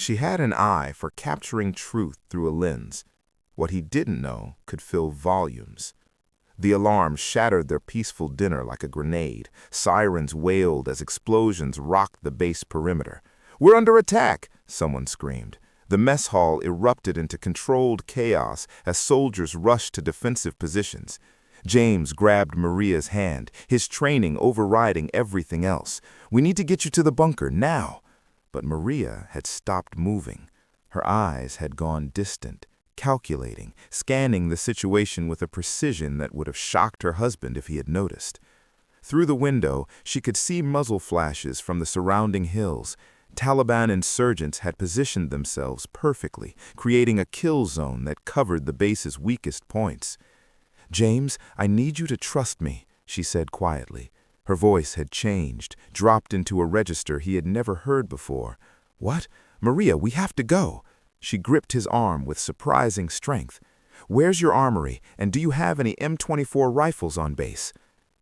She had an eye for capturing truth through a lens. What he didn't know could fill volumes. The alarm shattered their peaceful dinner like a grenade. Sirens wailed as explosions rocked the base perimeter. "We're under attack!" someone screamed. The mess hall erupted into controlled chaos as soldiers rushed to defensive positions. James grabbed Maria's hand, his training overriding everything else. "We need to get you to the bunker, now!" But Maria had stopped moving. Her eyes had gone distant, calculating, scanning the situation with a precision that would have shocked her husband if he had noticed. Through the window, she could see muzzle flashes from the surrounding hills. Taliban insurgents had positioned themselves perfectly, creating a kill zone that covered the base's weakest points. "James, I need you to trust me," she said quietly. Her voice had changed, dropped into a register he had never heard before. "What? Maria, we have to go." She gripped his arm with surprising strength. "Where's your armory, and do you have any M24 rifles on base?"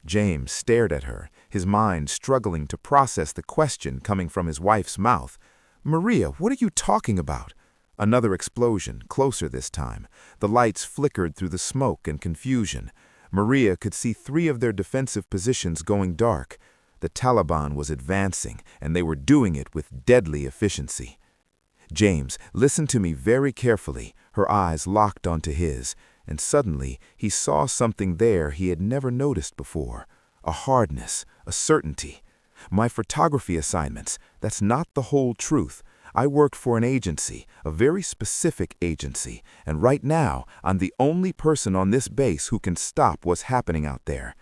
James stared at her, his mind struggling to process the question coming from his wife's mouth. "Maria, what are you talking about?" Another explosion, closer this time. The lights flickered through the smoke and confusion. Maria could see 3 of their defensive positions going dark. The Taliban was advancing, and they were doing it with deadly efficiency. "James, listen to me very carefully." Her eyes locked onto his, and suddenly he saw something there he had never noticed before. A hardness, a certainty. "My photography assignments, that's not the whole truth. I worked for an agency, a very specific agency, and right now I'm the only person on this base who can stop what's happening out there."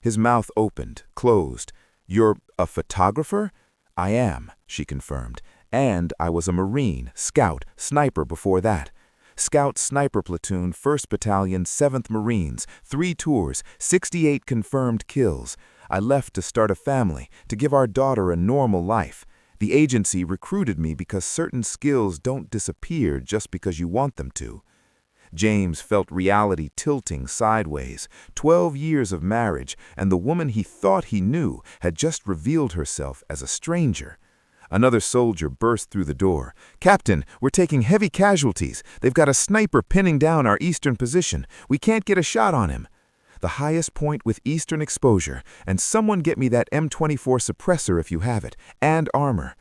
His mouth opened, closed. "You're a photographer?" "I am," she confirmed. "And I was a Marine, scout, sniper before that. Scout Sniper Platoon, 1st Battalion, 7th Marines, 3 tours, 68 confirmed kills. I left to start a family, to give our daughter a normal life. The agency recruited me because certain skills don't disappear just because you want them to." James felt reality tilting sideways. 12 years of marriage, and the woman he thought he knew had just revealed herself as a stranger. Another soldier burst through the door. "Captain, we're taking heavy casualties. They've got a sniper pinning down our eastern position. We can't get a shot on him." "The highest point with eastern exposure, and someone get me that M24 suppressor if you have it, and armor."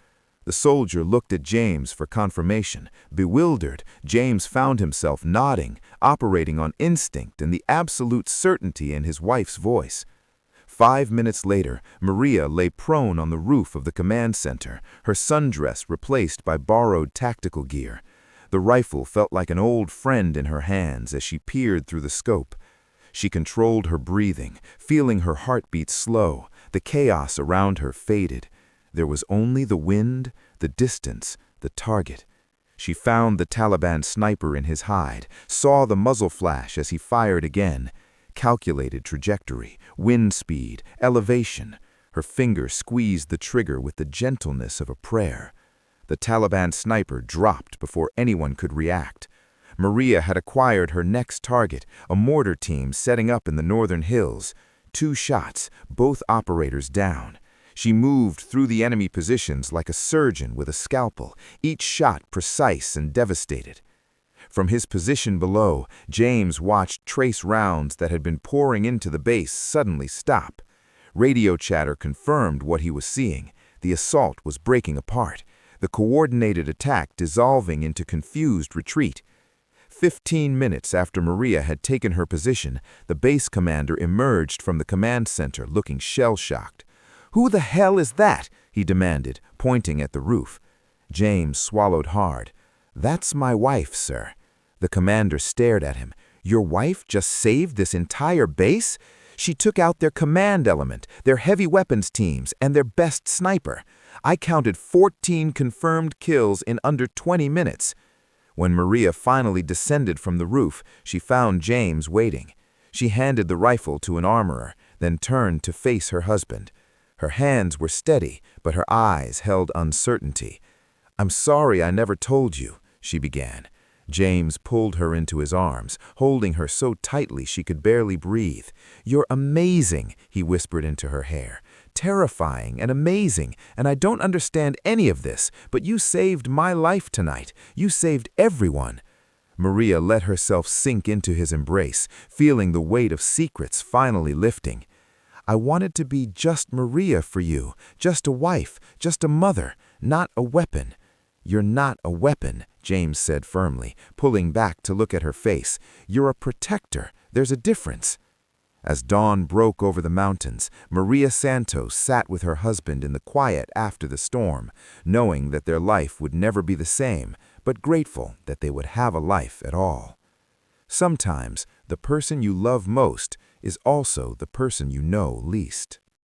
The soldier looked at James for confirmation. Bewildered, James found himself nodding, operating on instinct and the absolute certainty in his wife's voice. 5 minutes later, Maria lay prone on the roof of the command center, her sundress replaced by borrowed tactical gear. The rifle felt like an old friend in her hands as she peered through the scope. She controlled her breathing, feeling her heartbeat slow. The chaos around her faded. There was only the wind, the distance, the target. She found the Taliban sniper in his hide, saw the muzzle flash as he fired again. Calculated trajectory, wind speed, elevation. Her finger squeezed the trigger with the gentleness of a prayer. The Taliban sniper dropped before anyone could react. Maria had acquired her next target, a mortar team setting up in the northern hills. 2 shots, both operators down. She moved through the enemy positions like a surgeon with a scalpel, each shot precise and devastated. From his position below, James watched trace rounds that had been pouring into the base suddenly stop. Radio chatter confirmed what he was seeing. The assault was breaking apart, the coordinated attack dissolving into confused retreat. 15 minutes after Maria had taken her position, the base commander emerged from the command center looking shell-shocked. "Who the hell is that?" he demanded, pointing at the roof. James swallowed hard. "That's my wife, sir." The commander stared at him. "Your wife just saved this entire base? She took out their command element, their heavy weapons teams, and their best sniper. I counted 14 confirmed kills in under 20 minutes. When Maria finally descended from the roof, she found James waiting. She handed the rifle to an armorer, then turned to face her husband. Her hands were steady, but her eyes held uncertainty. "I'm sorry I never told you," she began. James pulled her into his arms, holding her so tightly she could barely breathe. "You're amazing," he whispered into her hair. terrifying and amazing, and I don't understand any of this, but you saved my life tonight. You saved everyone." Maria let herself sink into his embrace, feeling the weight of secrets finally lifting. "I wanted to be just Maria for you, just a wife, just a mother, not a weapon." "You're not a weapon," James said firmly, pulling back to look at her face. "You're a protector. There's a difference." As dawn broke over the mountains, Maria Santos sat with her husband in the quiet after the storm, knowing that their life would never be the same, but grateful that they would have a life at all. Sometimes, the person you love most is also the person you know least.